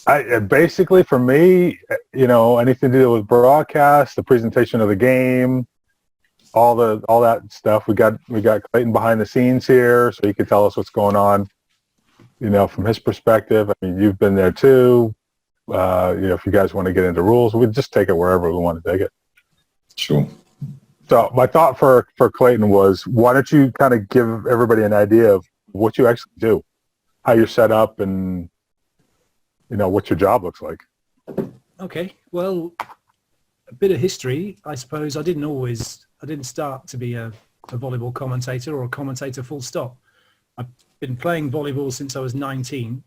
Basically for me, anything to do with broadcast, the presentation of the game, all that stuff. We got Clayton behind the scenes here, so he could tell us what's going on, from his perspective. I mean, you've been there too. If you guys want to get into rules, we just take it wherever we want to take it. Sure. So my thought for Clayton was, why don't you kind of give everybody an idea of what you actually do, how you're set up, and what your job looks like. Okay, well, a bit of history, I suppose. I didn't start to be a volleyball commentator or a commentator full stop. I've been playing volleyball since I was 19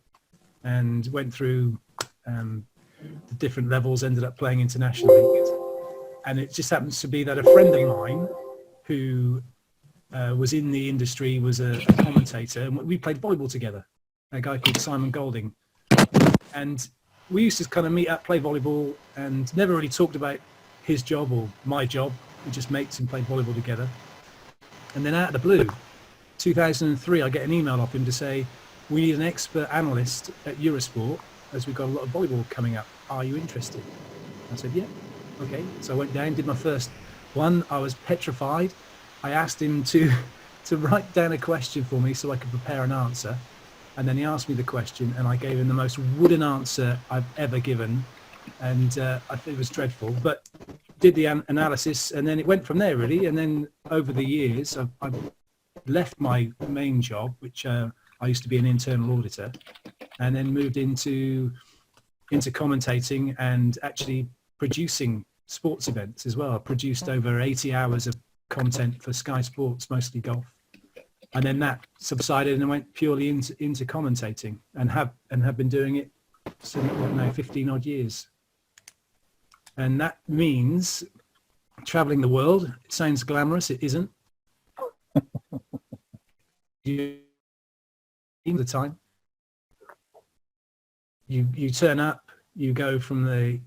and went through the different levels, ended up playing internationally. And it just happens to be that a friend of mine who was in the industry was a commentator, and we played volleyball together, a guy called Simon Golding. And we used to kind of meet up, play volleyball, and never really talked about his job or my job. We just mates and played volleyball together. And then out of the blue, 2003, I get an email off him to say, we need an expert analyst at Eurosport as we've got a lot of volleyball coming up. Are you interested? I said, yeah. Okay. So I went down, did my first one. I was petrified. I asked him to write down a question for me so I could prepare an answer. And then he asked me the question, and I gave him the most wooden answer I've ever given. And I think it was dreadful, but did the analysis, and then it went from there, really. And then over the years, I've left my main job, which I used to be an internal auditor, and then moved into commentating and actually producing sports events as well. I produced over 80 hours of content for Sky Sports, mostly golf. And then that subsided and I went purely into commentating and have been doing it since, 15 odd years. And that means traveling the world. It sounds glamorous. It isn't. The time you turn up, you go from the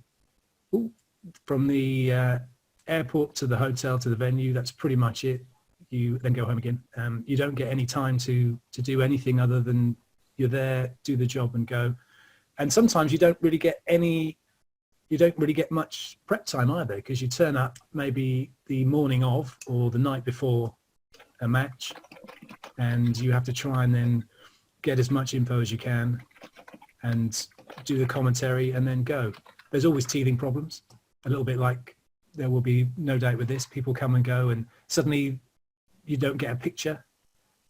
airport to the hotel to the venue. That's pretty much it. You then go home again. You don't get any time to do anything other than you're there, do the job and go. And sometimes you don't really get much prep time either, because you turn up maybe the morning of or the night before a match, and you have to try and then get as much info as you can and do the commentary and then go. There's always teething problems, a little bit like there will be no doubt with this. People come and go, and suddenly you don't get a picture,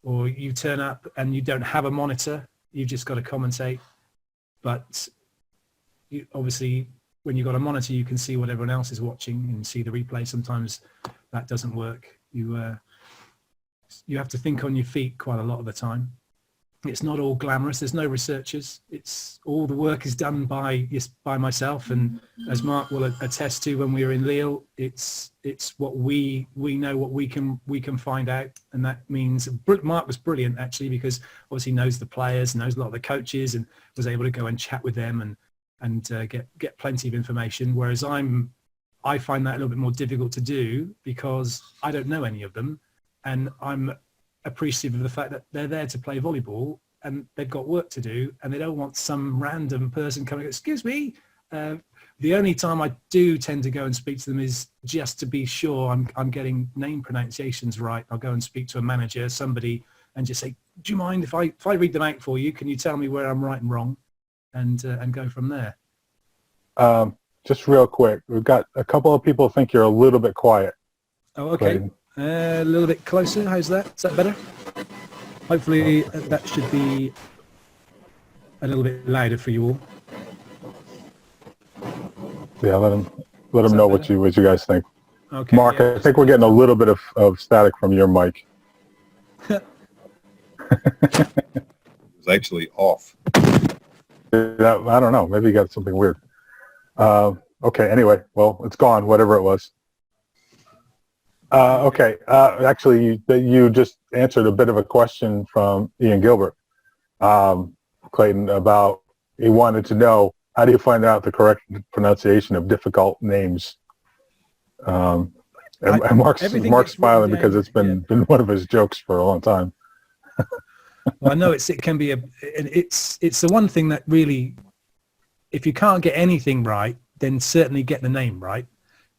or you turn up and you don't have a monitor. You've just got to commentate. But obviously, when you've got a monitor, you can see what everyone else is watching and see the replay. Sometimes that doesn't work. You have to think on your feet quite a lot of the time. It's not all glamorous. There's no researchers. It's all the work is done by myself, and as Mark will attest to, when we were in Lille, it's what we know, what we can find out, and that means Mark was brilliant actually, because obviously he knows the players, knows a lot of the coaches, and was able to go and chat with them and get plenty of information. Whereas I find that a little bit more difficult to do because I don't know any of them, and I'm appreciative of the fact that they're there to play volleyball and they've got work to do, and they don't want some random person coming, excuse me. The only time I do tend to go and speak to them is just to be sure I'm getting name pronunciations right. I'll go and speak to a manager, somebody, and just say, do you mind if I read them out for you? Can you tell me where I'm right and wrong? And go from there. Just real quick, we've got a couple of people think you're a little bit quiet. Oh, okay. A little bit closer. How's that? Is that better? Hopefully that should be a little bit louder for you all. Yeah, let them know what you guys think. Okay. Mark, yeah. I think we're getting a little bit of static from your mic. It was actually off. Yeah, I don't know. Maybe you got something weird. Okay. Anyway, well, it's gone. Whatever it was. Okay. Actually, you just answered a bit of a question from Ian Gilbert, Clayton, about he wanted to know, how do you find out the correct pronunciation of difficult names? And Mark's smiling because it's been one of his jokes for a long time. Well, I know it can be it's the one thing that really if you can't get anything right, then certainly get the name right.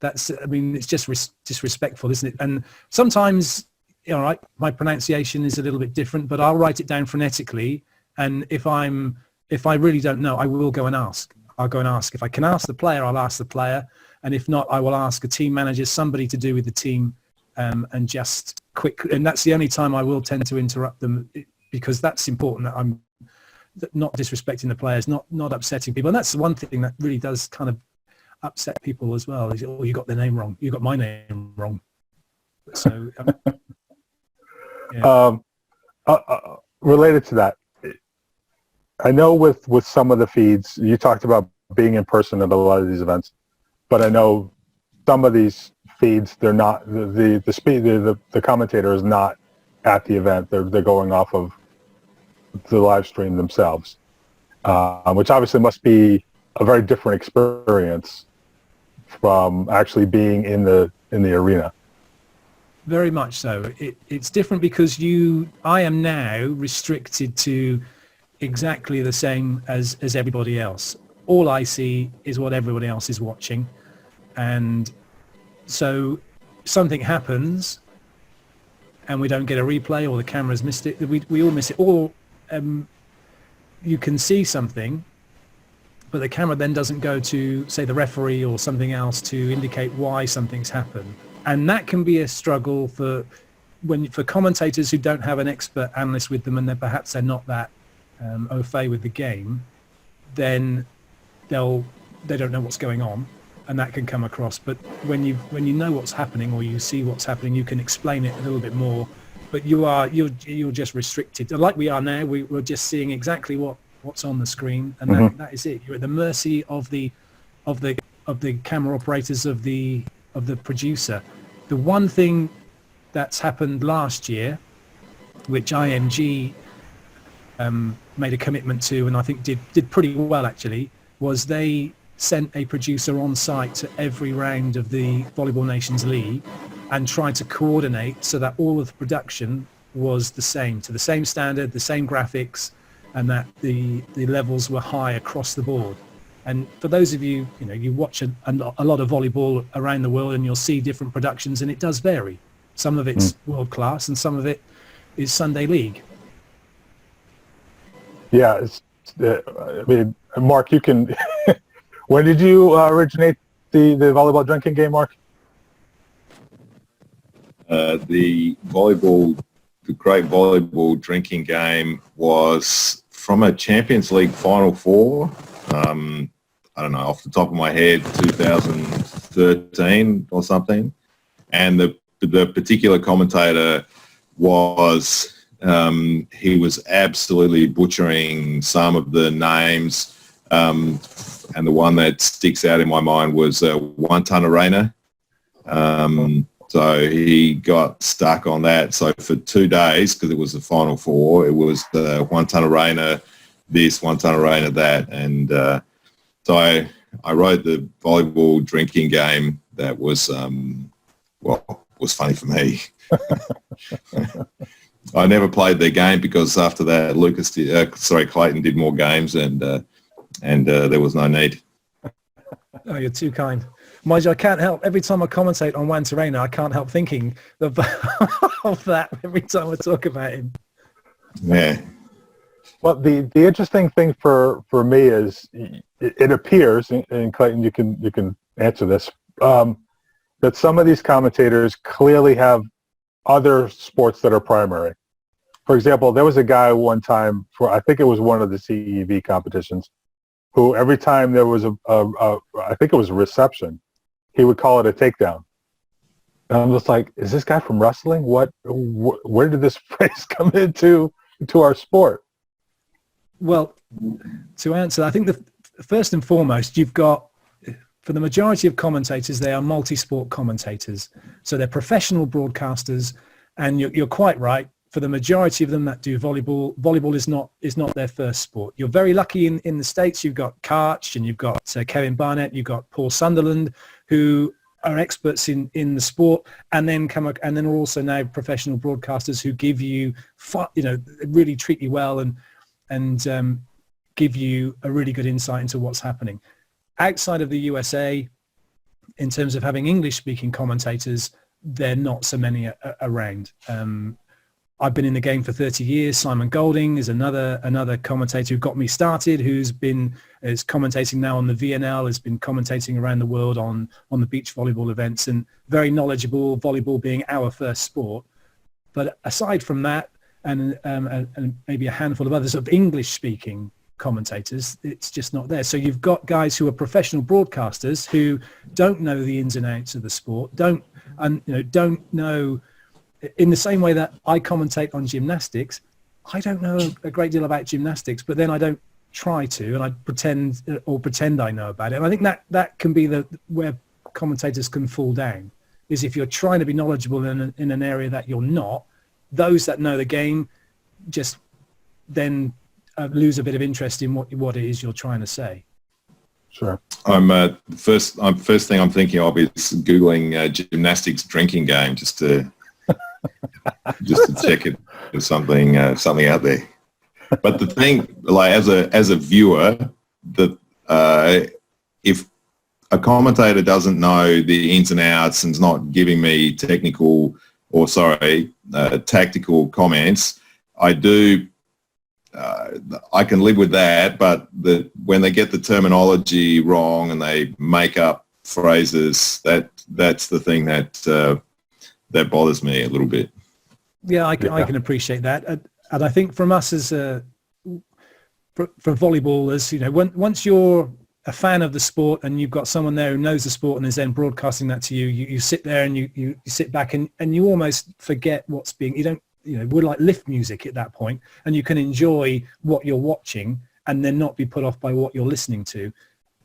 That's, I mean, it's just disrespectful, isn't it? And sometimes, all right, my pronunciation is a little bit different, but I'll write it down phonetically. And if I really don't know, I will go and ask. I'll go and ask. If I can ask the player, I'll ask the player. And if not, I will ask a team manager, somebody to do with the team, and just quick. And that's the only time I will tend to interrupt them, because that's important, that I'm not disrespecting the players, not upsetting people. And that's the one thing that really does kind of upset people as well. Is, oh, you got the name wrong. You got my name wrong. So, yeah. Related to that, I know with some of the feeds, you talked about being in person at a lot of these events, but I know some of these feeds, they're not, the commentator is not at the event. They're going off of the live stream themselves, which obviously must be a very different experience from actually being in the arena. Very much so. It's different because I am now restricted to exactly the same as everybody else. All I see is what everybody else is watching. And so something happens and we don't get a replay, or the camera's missed it. We all miss it. Or you can see something, but the camera then doesn't go to, say, the referee or something else to indicate why something's happened. And that can be a struggle for commentators who don't have an expert analyst with them, and perhaps they're not that au fait with the game. Then they don't know what's going on, and that can come across. But when you know what's happening, or you see what's happening, you can explain it a little bit more. But you're just restricted, like we are now. We're just seeing exactly what's on the screen, and that is it. You're at the mercy of the camera operators, of the producer. The one thing that's happened last year, which IMG made a commitment to, and I think did pretty well actually, was they sent a producer on site to every round of the Volleyball Nations League and tried to coordinate so that all of the production was the same, to the same standard, the same graphics, and that the levels were high across the board. And for those of you, you watch a lot of volleyball around the world, and you'll see different productions, and it does vary. Some of it's world class, and some of it is Sunday League. Yeah, I mean, Mark, you can. When did you originate the volleyball drinking game, Mark? The great volleyball drinking game was from a Champions League Final Four. I don't know, off the top of my head, 2013 or something. And the particular commentator was, he was absolutely butchering some of the names. And the one that sticks out in my mind was One Ton Arena. So he got stuck on that. So for 2 days, because it was the Final Four, it was One Ton Arena this, One Ton Arena that. And so I wrote the volleyball drinking game that was, was funny for me. I never played their game because after that, Clayton did more games, and there was no need. Oh, you're too kind. Mind you, I can't help, every time I commentate on Juan Terrena, I can't help thinking of that every time I talk about him. Yeah. Well, the interesting thing for me is it appears, and Clayton, you can answer this, that some of these commentators clearly have other sports that are primary. For example, there was a guy one time I think it was one of the CEV competitions, who every time there was I think it was a reception, he would call it a takedown. And I'm just like, is this guy from wrestling? Where did this phrase come into our sport? Well, to answer, I think first and foremost, you've got, for the majority of commentators, they are multi-sport commentators. So they're professional broadcasters, and you're quite right. For the majority of them that do volleyball is not their first sport. You're very lucky in the States. You've got Karch, and you've got Kevin Barnett, you've got Paul Sunderland, who are experts in the sport, and then are also now professional broadcasters who give you, really treat you well and give you a really good insight into what's happening. Outside of the USA, in terms of having English-speaking commentators, there are not so many around. I've been in the game for 30 years. Simon Golding is another commentator who got me started, is commentating now on the VNL, has been commentating around the world on the beach volleyball events, and very knowledgeable, volleyball being our first sport. But aside from that, and maybe a handful of others of English-speaking commentators, it's just not there. So you've got guys who are professional broadcasters who don't know the ins and outs of the sport, don't know. In the same way that I commentate on gymnastics, I don't know a great deal about gymnastics, but then I don't try to, and I pretend I know about it. And I think that can be where commentators can fall down, is if you're trying to be knowledgeable in an area that you're not, those that know the game just then lose a bit of interest in what it is you're trying to say. Sure. First thing I'm thinking of is Googling gymnastics drinking game just to check it. There's something out there. But the thing, like as a viewer, if a commentator doesn't know the ins and outs and is not giving me tactical comments, I can live with that. But when they get the terminology wrong and they make up phrases, that's the thing that bothers me a little bit. Yeah, I can appreciate that, and I think from us as for volleyballers, once you're a fan of the sport and you've got someone there who knows the sport and is then broadcasting that to you, you sit there and you sit back and you almost forget what's being. We're like lift music at that point, and you can enjoy what you're watching and then not be put off by what you're listening to.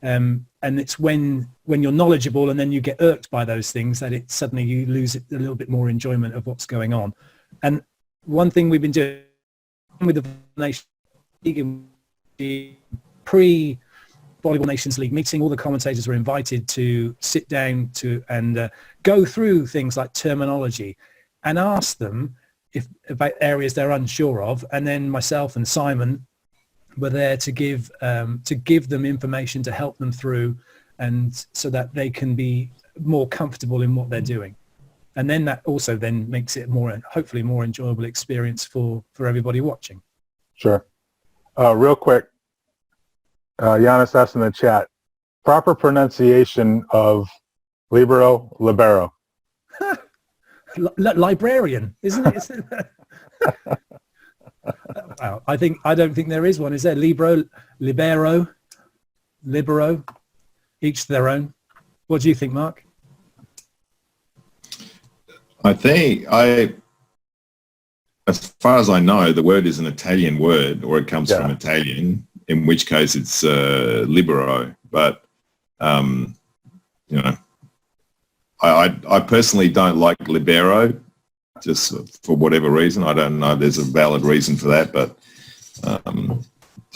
And it's when you're knowledgeable and then you get irked by those things that it suddenly you lose a little bit more enjoyment of what's going on. And one thing we've been doing with the Nations League, the pre-Volleyball Nations League meeting, all the commentators were invited to sit down and go through things like terminology and ask them about areas they're unsure of. And then myself and Simon were there to give them information to help them through, and so that they can be more comfortable in what they're doing. And then that also then makes it hopefully more enjoyable experience for everybody watching. Sure. Real quick, Giannis asked in the chat, proper pronunciation of libero. Librarian, isn't it? Wow, I don't think there is one. Is there? Libero, each their own. What do you think, Mark? I think as far as I know, the word is an Italian word, or it comes from Italian, in which case it's libero. But, I personally don't like libero, just for whatever reason. I don't know if there's a valid reason for that, but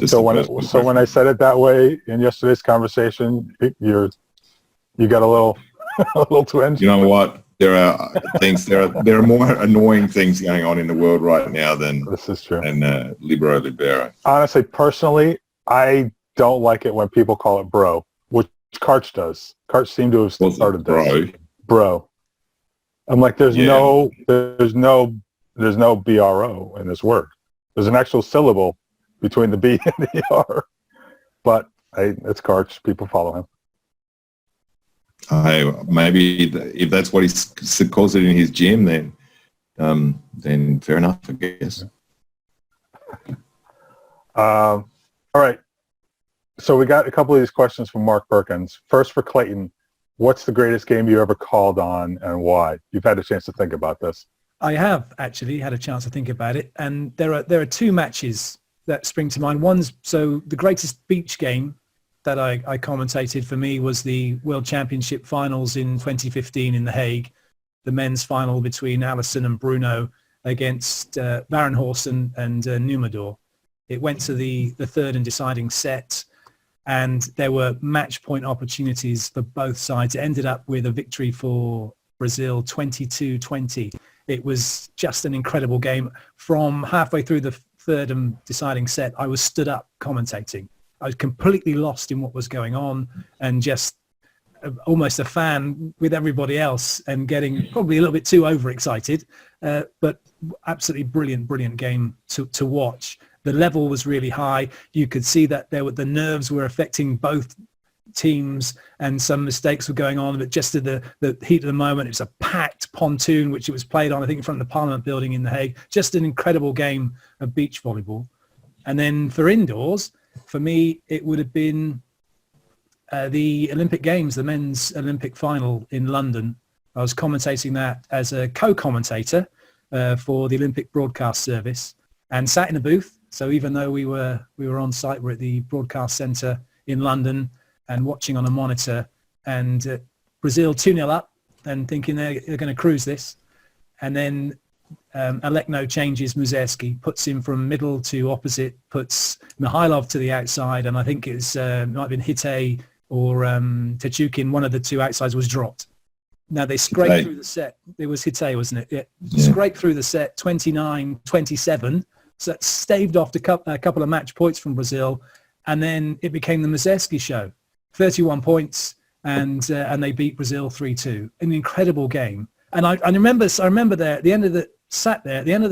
so when I said it that way in yesterday's conversation, you got a little a little twinge. You know what? There are more annoying things going on in the world right now than this is true. And libero. Honestly, personally, I don't like it when people call it bro, which Karch does. Karch seemed to have started this. Bro. I'm like, there's no BRO in this word. There's an actual syllable between the B and the R. But it's Karch. People follow him. Maybe if that's what he calls it in his gym, then fair enough, I guess. All right. So we got a couple of these questions from Mark Perkins. First for Clayton, what's the greatest game you ever called on and why? You've had a chance to think about this. I have actually had a chance to think about it, and there are two matches that spring to mind. So the greatest beach game that I commentated for me was the World Championship finals in 2015 in The Hague, the men's final between Allison and Bruno against Varenhorst and Numador. It went to the third and deciding set, and there were match point opportunities for both sides. It ended up with a victory for Brazil, 22-20. It was just an incredible game. From halfway through the third and deciding set, I was stood up commentating. I was completely lost in what was going on and just almost a fan with everybody else and getting probably a little bit too overexcited, but absolutely brilliant game to watch. The level was really high. You could see that the nerves were affecting both teams and some mistakes were going on, but just at the heat of the moment, it was a packed pontoon, which it was played on, I think, in front of the Parliament building in The Hague. Just an incredible game of beach volleyball. And then for indoors, for me, it would have been the Olympic Games, the men's Olympic final in London. I was commentating that as a co-commentator for the Olympic Broadcast Service and sat in a booth. So even though we were on site, we're at the Broadcast Centre in London and watching on a monitor, and Brazil 2-0 up and thinking they're going to cruise this. And then Alekno changes Muzersky, puts him from middle to opposite, puts Mihailov to the outside, and I think it might have been Hite or Techukin, one of the two outsides was dropped. Now they scraped through the set. It was Hite, wasn't it? Yeah. Scraped through the set, 29-27. So that staved off a couple of match points from Brazil. And then it became the Muzersky show. 31 points, and they beat Brazil 3-2. An incredible game. And I remember there at the end of the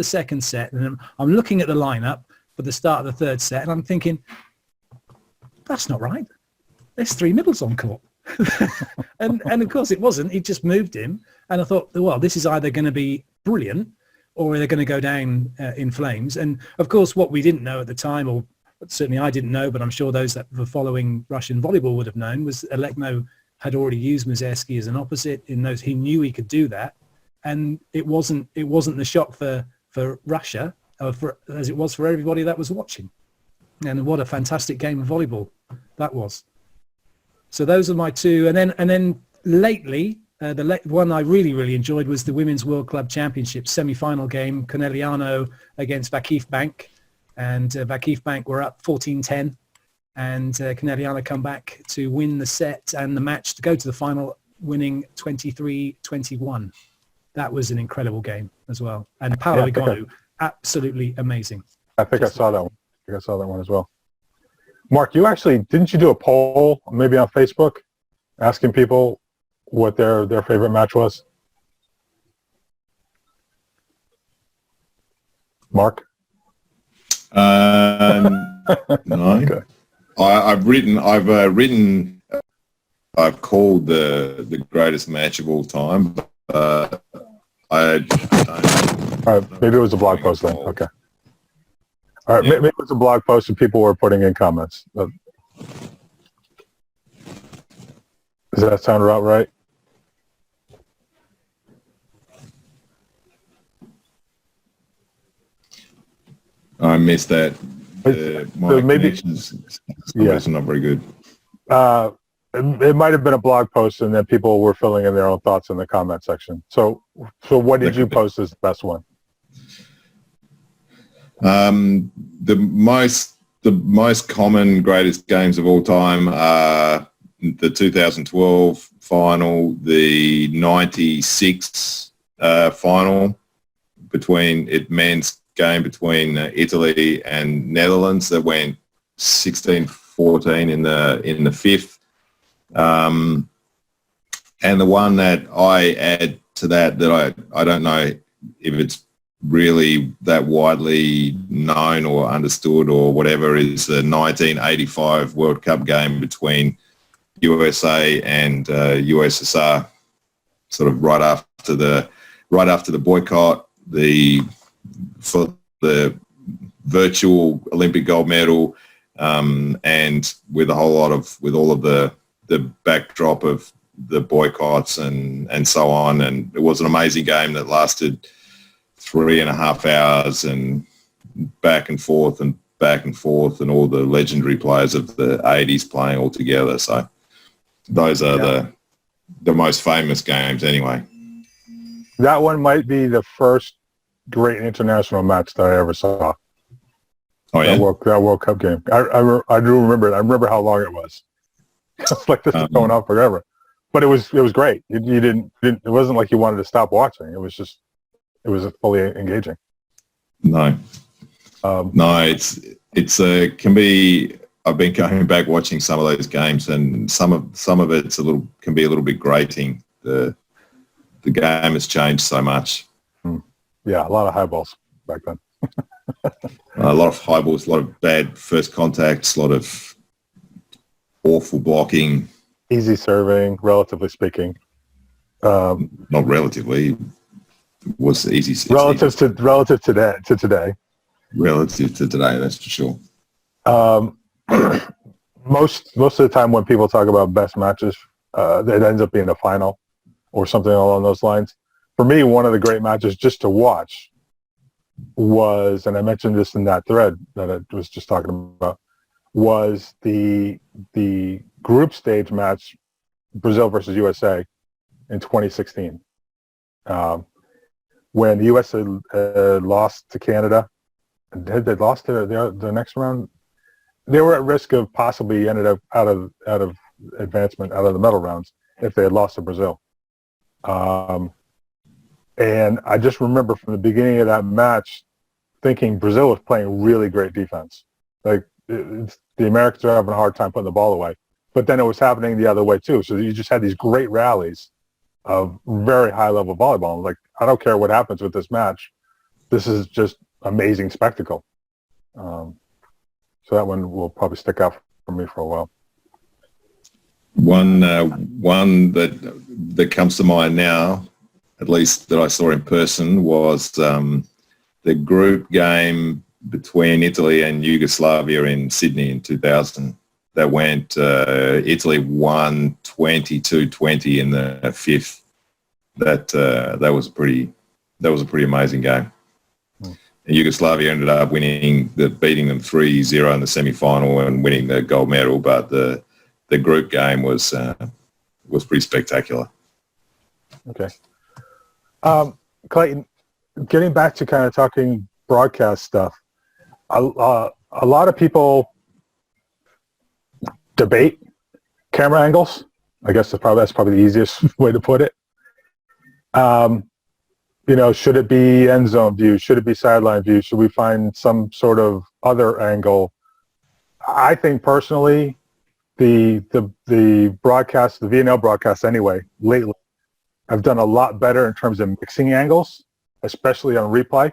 second set, and I'm looking at the lineup for the start of the third set, and I'm thinking, that's not right. There's 3 middles on court. and of course it wasn't. He just moved him, and I thought, well, this is either going to be brilliant or they're going to go down in flames. And of course, what we didn't know at the time, or certainly I didn't know, but I'm sure those that were following Russian volleyball would have known, was Alekno had already used Muzersky as an opposite. In those, he knew he could do that, and it wasn't the shock for Russia, as it was for everybody that was watching. And what a fantastic game of volleyball that was. So those are my two, and then lately, the one I really enjoyed was the Women's World Club Championship semi-final game, Corneliano against Vakif Bank. And Vakif Bank were up 14-10, and Corneliano come back to win the set and the match to go to the final, winning 23-21. That was an incredible game as well. And Paolo Igonu, absolutely amazing. I think I saw that one. I saw that one as well. Mark, didn't you do a poll maybe on Facebook asking people what their favorite match was? Mark? No. Okay. I've called the greatest match of all time, but I don't. All right, maybe it was a blog post then. Okay. All right, maybe it was a blog post and people were putting in comments. Does that sound about right? I missed that. My connection's not very good. It might have been a blog post, and then people were filling in their own thoughts in the comment section. So what did you post as the best one? The most common greatest games of all time are the 2012 final, the 96 final men's game between Italy and Netherlands that went 16-14 in the fifth, and the one that I add to that I don't know if it's really that widely known or understood or whatever, is the 1985 World Cup game between USA and USSR, sort of right after the boycott, for the virtual Olympic gold medal, and with all of the backdrop of the boycotts and so on. And it was an amazing game that lasted 3.5 hours and back and forth and all the legendary players of the 80s playing all together. So those are the most famous games anyway. That one might be the first great international match that I ever saw. Oh yeah, that World Cup game. I do remember it. I remember how long it was. It's like this is going on forever, but it was great. It wasn't like you wanted to stop watching. It was fully engaging. No. No, it's can be. I've been going back watching some of those games, and some of it's can be a little bit grating. The game has changed so much. Yeah, a lot of high balls back then. A lot of high balls, a lot of bad first contacts, a lot of awful blocking. Easy serving, relatively speaking. Not relatively. It was easy. Relative to today. Relative to today, that's for sure. Most of the time when people talk about best matches, it ends up being a final or something along those lines. For me, one of the great matches just to watch was, and I mentioned this in that thread that I was just talking about, was the group stage match, Brazil versus USA in 2016. When the USA lost to Canada, had they lost to the next round? They were at risk of possibly ended up out of advancement, out of the medal rounds, if they had lost to Brazil. And I just remember from the beginning of that match thinking Brazil was playing really great defense. Like the Americans are having a hard time putting the ball away. But then it was happening the other way too. So you just had these great rallies of very high-level volleyball. Like, I don't care what happens with this match. This is just amazing spectacle. So that one will probably stick out for me for a while. One that comes to mind now, at least that I saw in person, was the group game between Italy and Yugoslavia in Sydney in 2000. That went Italy won 22-20 in the fifth. That was a pretty amazing game. And Yugoslavia ended up beating them 3-0 in the semi-final and winning the gold medal. But the group game was pretty spectacular. Okay. Clayton, getting back to kind of talking broadcast stuff, a lot of people debate camera angles. I guess that's probably the easiest way to put it. Should it be end zone view? Should it be sideline view? Should we find some sort of other angle? I think personally, the broadcast, the VNL broadcast anyway, lately, I've done a lot better in terms of mixing angles, especially on replay,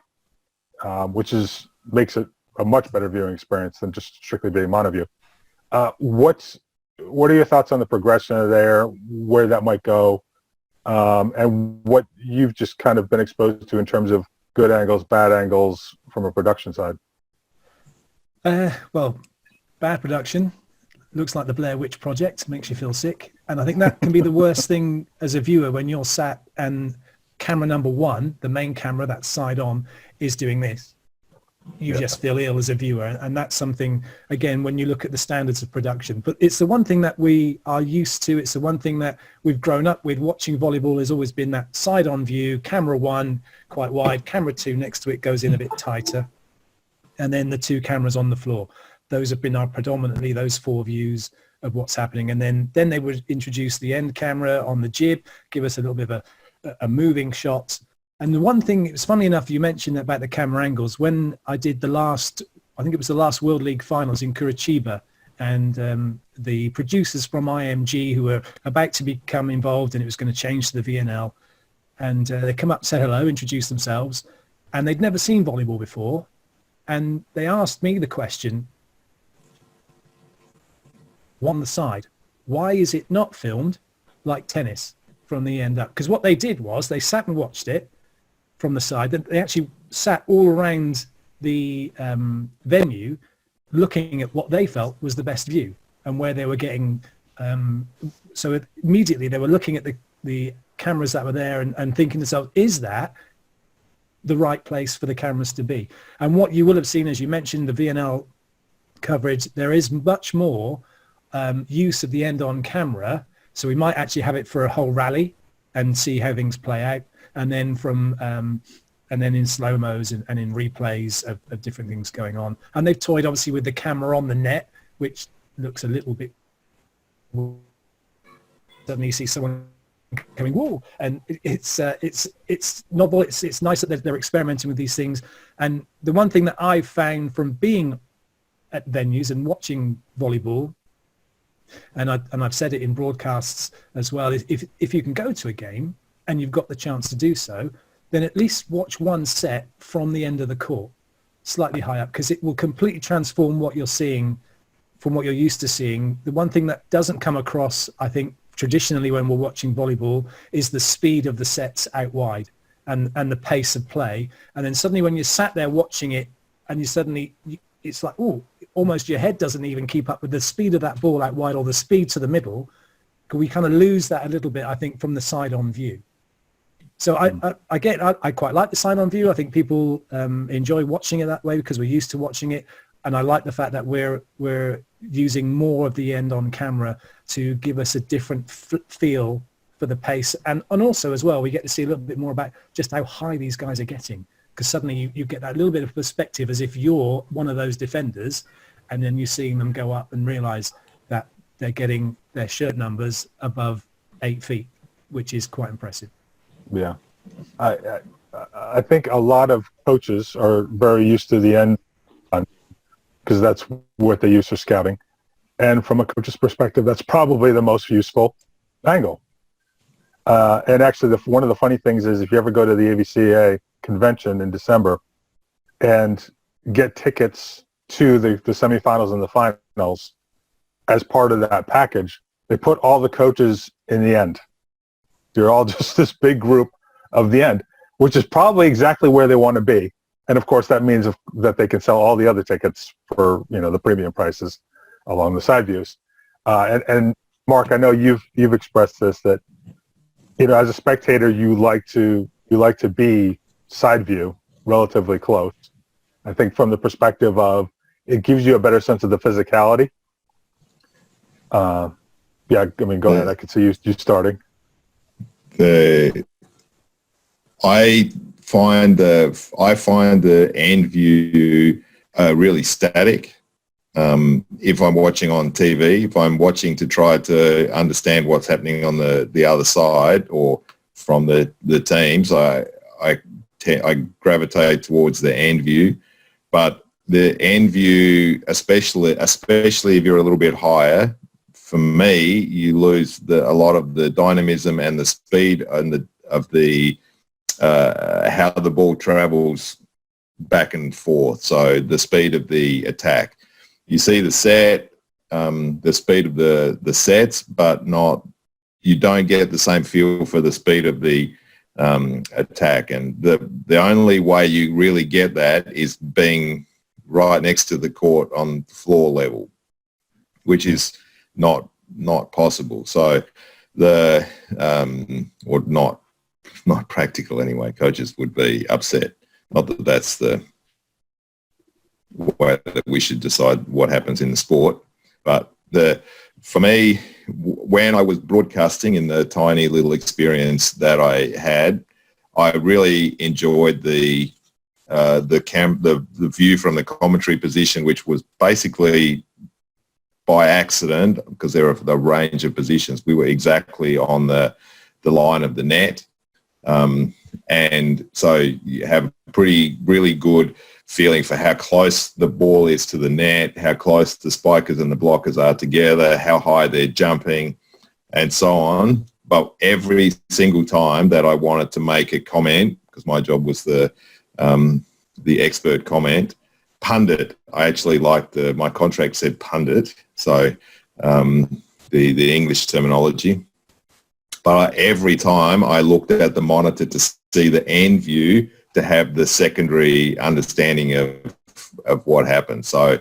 which makes it a much better viewing experience than just strictly being mono view. What are your thoughts on the progression of there, where that might go, and what you've just kind of been exposed to in terms of good angles, bad angles from a production side? Well, bad production looks like the Blair Witch Project, makes you feel sick. And I think that can be the worst thing as a viewer when you're sat and camera number one, the main camera that's side on, is doing this. You just feel ill as a viewer. And that's something, again, when you look at the standards of production. But it's the one thing that we are used to. It's the one thing that we've grown up with. Watching volleyball has always been that side-on view, camera one, quite wide, camera two next to it goes in a bit tighter. And then the two cameras on the floor. Those have been predominantly those four views of what's happening. And then they would introduce the end camera on the jib, give us a little bit of a moving shot. And the one thing, it was funny enough, you mentioned about the camera angles. When I did I think it was the last World League finals in Curitiba, and the producers from IMG who were about to become involved, and it was going to change to the VNL, and they come up, said hello, introduced themselves, and they'd never seen volleyball before. And they asked me the question, on the side, why is it not filmed like tennis from the end up? Because what they did was they sat and watched it from the side. They actually sat all around the venue looking at what they felt was the best view and where they were getting. So immediately they were looking at the cameras that were there and thinking to themselves, is that the right place for the cameras to be? And what you will have seen, as you mentioned, the VNL coverage, there is much more use of the end on camera. So we might actually have it for a whole rally and see how things play out. And then and then in slow-mos and in replays of different things going on. And they've toyed obviously with the camera on the net, which looks a little bit, suddenly you see someone coming, whoa, and it's novel. It's nice that they're experimenting with these things. And the one thing that I've found from being at venues and watching volleyball, and I've said it in broadcasts as well, is if you can go to a game and you've got the chance to do so, then at least watch one set from the end of the court, slightly high up, because it will completely transform what you're seeing from what you're used to seeing. The one thing that doesn't come across, I think, traditionally when we're watching volleyball is the speed of the sets out wide and the pace of play. And then suddenly when you're sat there watching it and it's like, oh, almost your head doesn't even keep up with the speed of that ball out wide or the speed to the middle. We kind of lose that a little bit, I think, from the side-on view. So I quite like the side-on view. I think people enjoy watching it that way because we're used to watching it. And I like the fact that we're using more of the end on camera to give us a different feel for the pace. And also as well, we get to see a little bit more about just how high these guys are getting, because suddenly you get that little bit of perspective as if you're one of those defenders, and then you're seeing them go up and realize that they're getting their shirt numbers above 8 feet, which is quite impressive. Yeah. I think a lot of coaches are very used to the end because that's what they use for scouting. And from a coach's perspective, that's probably the most useful angle. And actually, one of the funny things is if you ever go to the AVCA convention in December and get tickets to the semifinals and the finals as part of that package, they put all the coaches in the end. You're all just this big group of the end, which is probably exactly where they want to be. And of course, that means that they can sell all the other tickets for the premium prices along the side views. And Mark, I know you've expressed this, that as a spectator you like to be side view, relatively close. I think from the perspective of it gives you a better sense of the physicality. Go ahead. I could see you starting. I find the end view really static. If I'm watching on TV, if I'm watching to try to understand what's happening on the other side or from the teams, I gravitate towards the end view. But the end view, especially if you're a little bit higher, for me, you lose a lot of the dynamism and the speed and of how the ball travels back and forth. So the speed of the attack. You see the set, the speed of the sets, but you don't get the same feel for the speed of the attack. And the only way you really get that is being right next to the court on floor level, which is not possible. So or not practical anyway. Coaches would be upset. Not that that's the way that we should decide what happens in the sport, but for me, when I was broadcasting in the tiny little experience that I had, I really enjoyed the view from the commentary position, which was basically by accident because there are the range of positions. We were exactly on the line of the net. And so you have a really good feeling for how close the ball is to the net, how close the spikers and the blockers are together, how high they're jumping, and so on. But every single time that I wanted to make a comment, because my job was the expert comment, pundit. I actually liked my contract said pundit, so the English terminology. But every time I looked at the monitor to see the end view to have the secondary understanding of what happened. So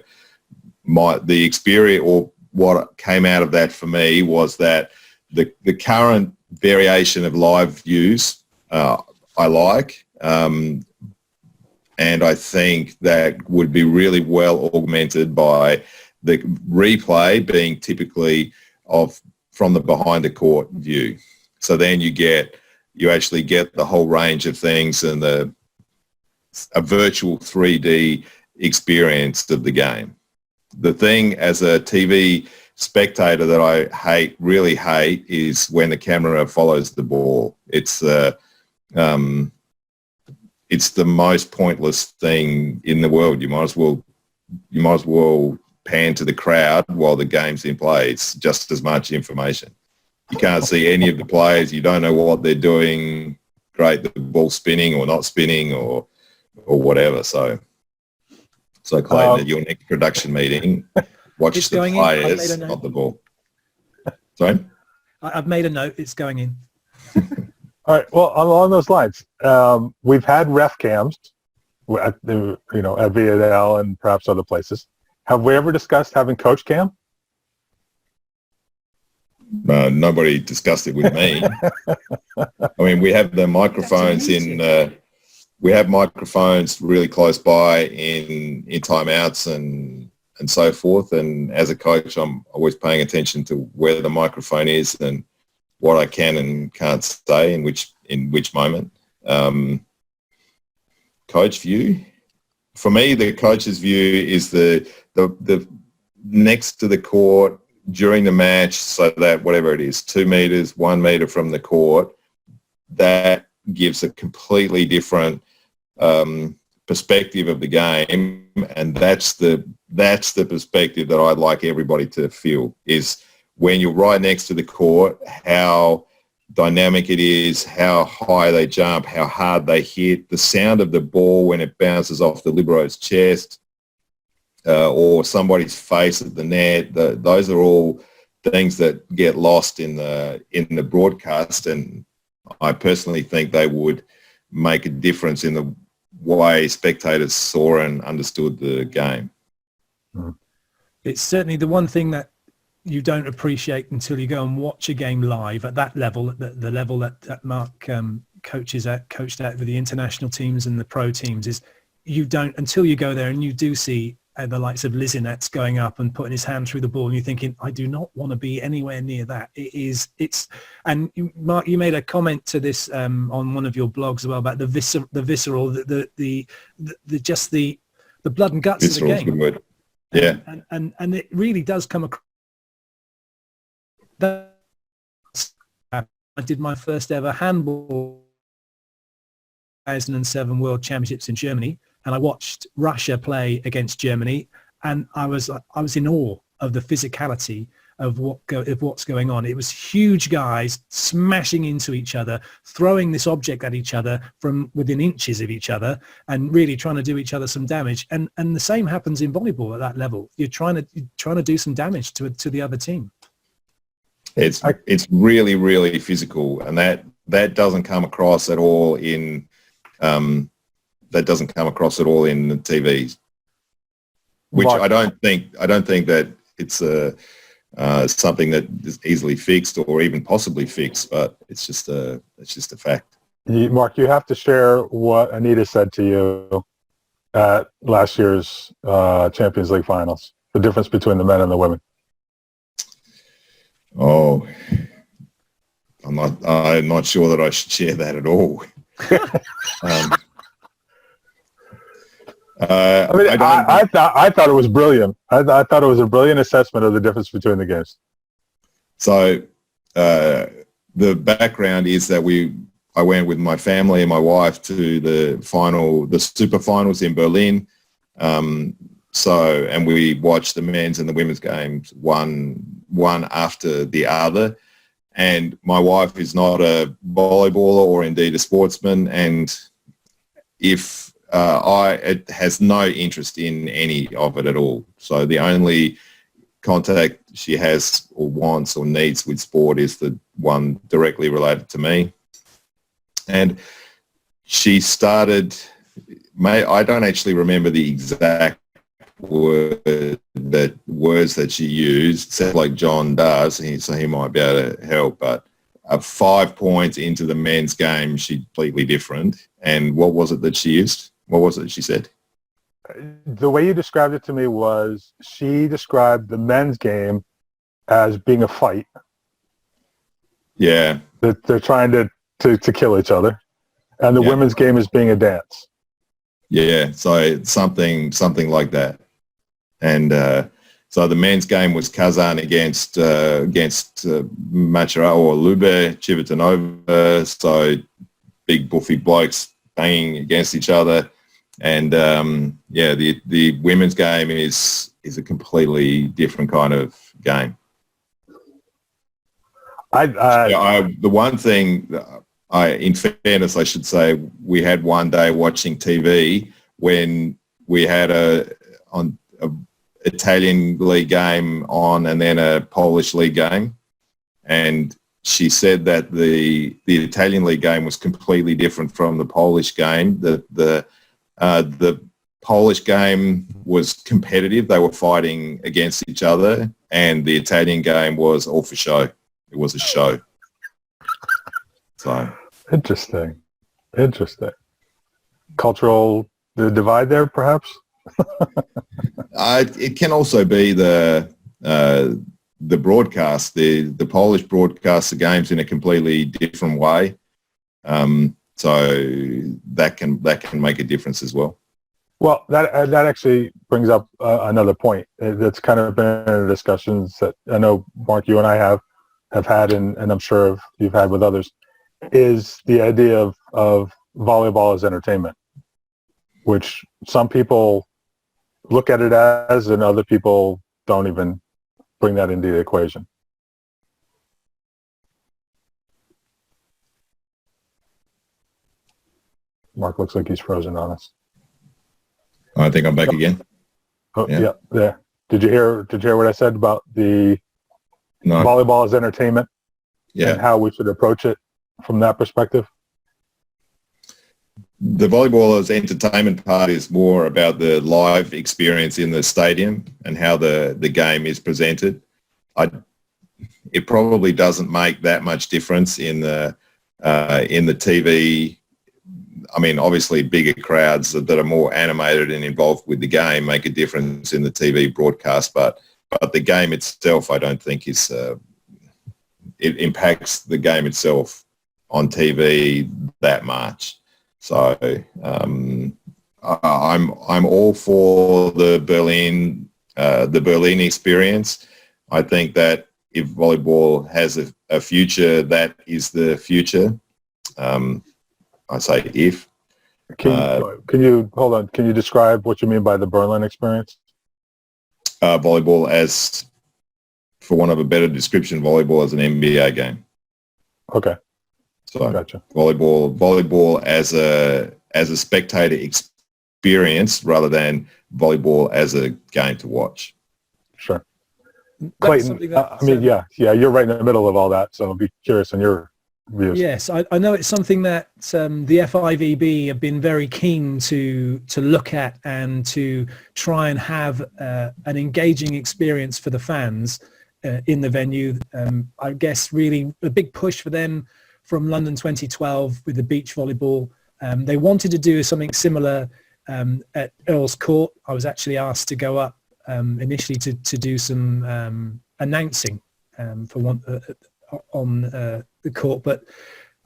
the experience, or what came out of that for me, was that the current variation of live views I like, and I think that would be really well augmented by the replay being typically from the behind the court view. So then you actually get the whole range of things and a virtual 3D experience of the game. The thing as a TV spectator that I really hate, is when the camera follows the ball. It's the most pointless thing in the world. You might as well pan to the crowd while the game's in play. It's just as much information. You can't see any of the players. You don't know what they're doing. Great, the ball's spinning or not spinning or whatever. So Clayton, at your next production meeting, watch the players, not the ball. Sorry? I've made a note. It's going in. All right. Well, along those lines, we've had ref cams at VAL and perhaps other places. Have we ever discussed having coach cam? Nobody discussed it with me. I mean, we have the microphones we have microphones really close by in timeouts and so forth. And as a coach, I'm always paying attention to where the microphone is and what I can and can't say in which moment. Coach view. For me, the coach's view is the next to the court during the match, so that whatever it is, 2 meters, 1 meter from the court, that gives a completely different perspective of the game, and that's the perspective that I'd like everybody to feel, is when you're right next to the court, how dynamic it is, how high they jump, how hard they hit, the sound of the ball when it bounces off the libero's chest or somebody's face at the net. Those are all things that get lost in the broadcast, and I personally think they would make a difference in the way spectators saw and understood the game. It's certainly the one thing that you don't appreciate until you go and watch a game live at that level, at the level that Mark coached at with the international teams and the pro teams, is you don't, until you go there and you do see the likes of Lizinets going up and putting his hand through the ball, and you're thinking, I do not want to be anywhere near that. And Mark, you made a comment to this on one of your blogs as well about the visceral, the blood and guts Visceral of the game. Good word. Yeah. And it really does come across. I did my first ever handball 2007 World Championships in Germany, and I watched Russia play against Germany, and I was in awe of the physicality of what's going on. It was huge guys smashing into each other, throwing this object at each other from within inches of each other, and really trying to do each other some damage. And the same happens in volleyball at that level. You're trying to do some damage to the other team. It's really, really physical, and that doesn't come across at all in the TVs. Which I don't think that it's something that is easily fixed or even possibly fixed, but it's just a fact. Mark, you have to share what Anita said to you at last year's Champions League finals. The difference between the men and the women. Oh, I'm not sure that I should share that at all. I thought it was brilliant. I thought it was a brilliant assessment of the difference between the games. So the background is that I went with my family and my wife to the super finals in Berlin. And we watched the men's and the women's games one after the other. And my wife is not a volleyballer or indeed a sportsman, and it has no interest in any of it at all. So the only contact she has or wants or needs with sport is the one directly related to me. And she started, I don't actually remember the exact words that she used, said like John does, so he might be able to help, but 5 points into the men's game, she's completely different. And what was it that she used? What was it she said? The way you described it to me was she described the men's game as being a fight. Yeah. They're trying to kill each other. And the women's game is being a dance. Yeah, so something like that. And So the men's game was Kazan against Machara or Lube, Civitanova. So big buffy blokes banging against each other. And the women's game is a completely different kind of game. The one thing, in fairness, I should say, we had one day watching TV when we had a Italian league game on and then a Polish league game, and she said that the Italian league game was completely different from the Polish game. The Polish game was competitive; they were fighting against each other, and the Italian game was all for show. It was a show. So interesting. Cultural divide there, perhaps. It can also be the broadcast. The Polish broadcast the games in a completely different way, so that can make a difference as well. Well, that actually brings up another point that's kind of been in discussions that I know, Mark, you and I have had, and I'm sure you've had with others, is the idea of volleyball as entertainment, which some people look at it as, and other people don't even bring that into the equation. Mark looks like he's frozen on us. I think I'm back again. Oh, yeah. Did you hear what I said about the volleyball as entertainment? Yeah. And how we should approach it from that perspective? The volleyball as entertainment part is more about the live experience in the stadium and how the game is presented. It probably doesn't make that much difference in the TV. I mean, obviously bigger crowds that are more animated and involved with the game make a difference in the TV broadcast, but the game itself, I don't think it impacts the game itself on TV that much. So I'm all for the Berlin experience. I think that if volleyball has a future, that is the future. I say if. Can you hold on? Can you describe what you mean by the Berlin experience? Volleyball as, for want of a better description, volleyball as an NBA game. Okay. So gotcha. Volleyball as a spectator experience rather than volleyball as a game to watch. Sure. Clayton, you're right in the middle of all that, so I'll be curious on your views. Yes, I know it's something that the FIVB have been very keen to look at and to try and have an engaging experience for the fans in the venue. I guess really a big push for them from London 2012 with the beach volleyball. They wanted to do something similar at Earl's Court. I was actually asked to go up initially to do some announcing for one on the court, but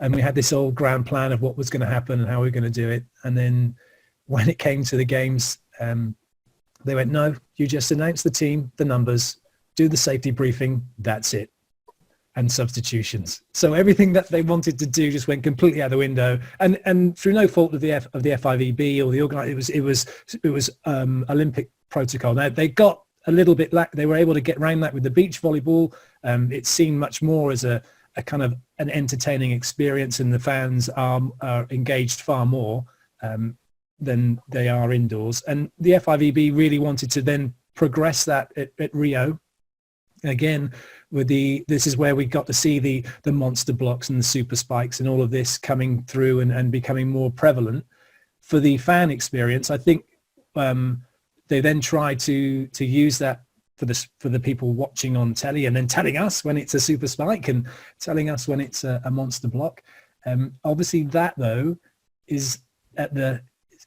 we had this old grand plan of what was going to happen and how we were going to do it. And then when it came to the games, they went, no, you just announce the team, the numbers, do the safety briefing, that's it, and substitutions. So everything that they wanted to do just went completely out the window, and through no fault of the FIVB or the organizer, it was Olympic protocol. Now they got a little bit they were able to get around that with the beach volleyball. It seemed much more as a kind of an entertaining experience, and the fans are engaged far more than they are indoors. And the FIVB really wanted to then progress that at Rio. Again, with this is where we got to see the monster blocks and the super spikes and all of this coming through and becoming more prevalent for the fan experience. I think they then tried to use that for the people watching on telly, and then telling us when it's a super spike and telling us when it's a monster block. Obviously that though is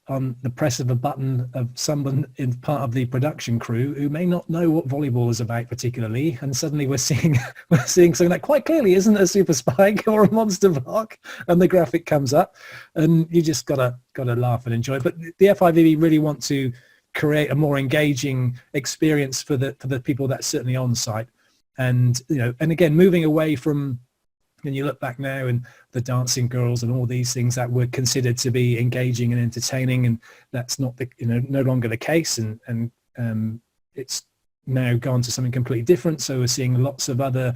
on the press of a button of someone in part of the production crew who may not know what volleyball is about particularly, and suddenly we're seeing something that quite clearly isn't a super spike or a monster block, and the graphic comes up, and you just gotta laugh and enjoy it. But the FIVB really want to create a more engaging experience for the people that's certainly on site. And, you know, and again, moving away from, when you look back now and the dancing girls and all these things that were considered to be engaging and entertaining, and that's not the, you know, no longer the case. And it's now gone to something completely different. So we're seeing lots of other,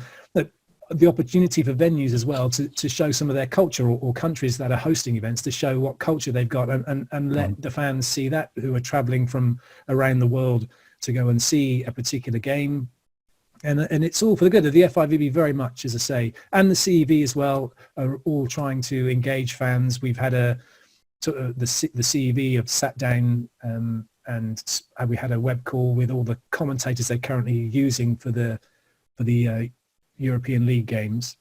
the opportunity for venues as well to show some of their culture, or countries that are hosting events to show what culture they've got, and let the fans see that, who are traveling from around the world to go and see a particular game. And it's all for the good of the FIVB, very much, as I say, and the CEV as well, are all trying to engage fans. We've had the CEV have sat down and we had a web call with all the commentators they're currently using for the European League games,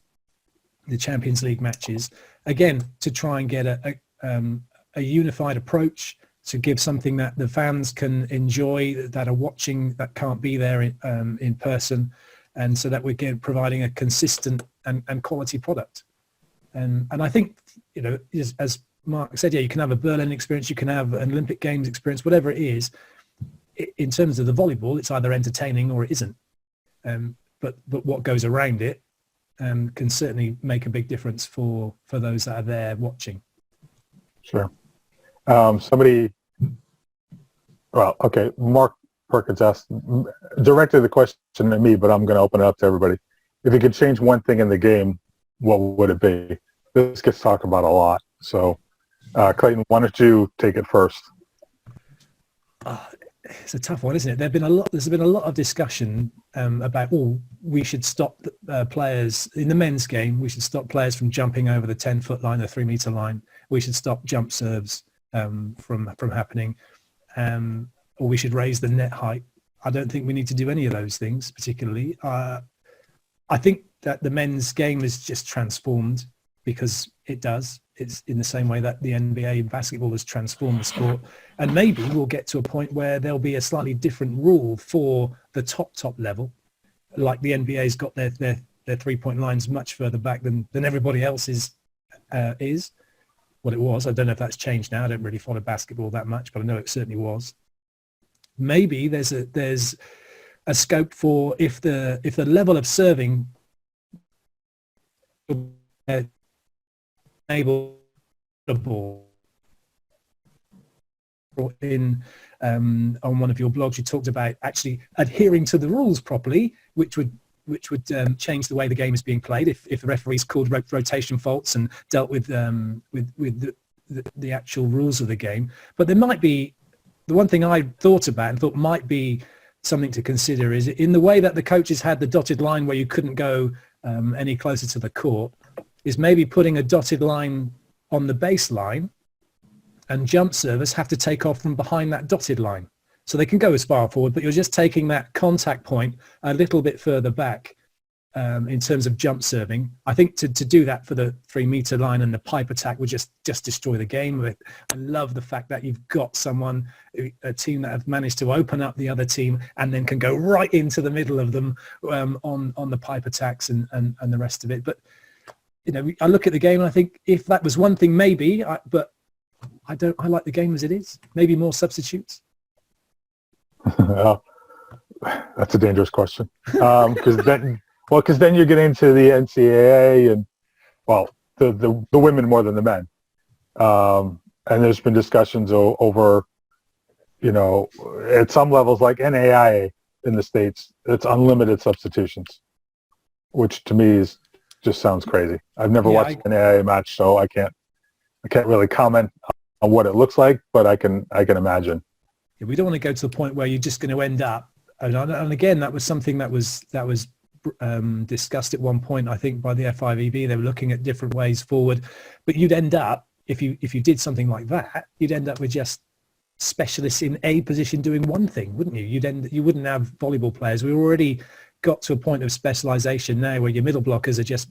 the Champions League matches, again, to try and get a unified approach, to give something that the fans can enjoy, that are watching, that can't be there in person, and so that we're providing a consistent and quality product. And I think, you know, as Mark said, yeah, you can have a Berlin experience, you can have an Olympic Games experience, whatever it is. In terms of the volleyball, it's either entertaining or it isn't. But what goes around it can certainly make a big difference for those that are there watching. Sure. Mark Perkins asked, directed the question to me, but I'm going to open it up to everybody. If you could change one thing in the game, what would it be? This gets talked about a lot. So, Clayton, why don't you take it first? It's a tough one, isn't it? There's been a lot of discussion about, we should stop players in the men's game. We should stop players from jumping over the 10-foot line, the 3-meter line. We should stop jump serves from happening, or we should raise the net height. I don't think we need to do any of those things particularly. I think that the men's game is just transformed, because it does. It's in the same way that the NBA in basketball has transformed the sport. And maybe we'll get to a point where there'll be a slightly different rule for the top level. Like the NBA's got their 3-point lines much further back than everybody else is what it was. I don't know if that's changed now. I don't really follow basketball that much, but I know it certainly was. Maybe there's a scope for, if the level of serving able the ball. In on one of your blogs, you talked about actually adhering to the rules properly, which would change the way the game is being played if the referees called rotation faults and dealt with the actual rules of the game. But there might be, the one thing I thought about and thought might be something to consider is, in the way that the coaches had the dotted line where you couldn't go any closer to the court, is maybe putting a dotted line on the baseline, and jump servers have to take off from behind that dotted line. So they can go as far forward, but you're just taking that contact point a little bit further back in terms of jump serving. I think to do that for the 3-meter line and the pipe attack would just destroy the game. I love the fact that you've got a team that have managed to open up the other team and then can go right into the middle of them on the pipe attacks and the rest of it. But you know, I look at the game and I think if that was one thing, maybe, but I like the game as it is. Maybe more substitutes. Well, that's a dangerous question. Because then you get into the NCAA and, well, the women more than the men. And there's been discussions over, you know, at some levels like NAIA in the States, it's unlimited substitutions, which to me just sounds crazy. I've never watched an NAIA match, so I can't really comment on what it looks like, but I can imagine. Yeah, we don't want to go to the point where you're just going to end up. And again, that was something that was discussed at one point, I think, by the FIVB. They were looking at different ways forward, but you'd end up, if you did something like that, you'd end up with just specialists in a position doing one thing, wouldn't you? You wouldn't have volleyball players. We already got to a point of specialization now where your middle blockers are just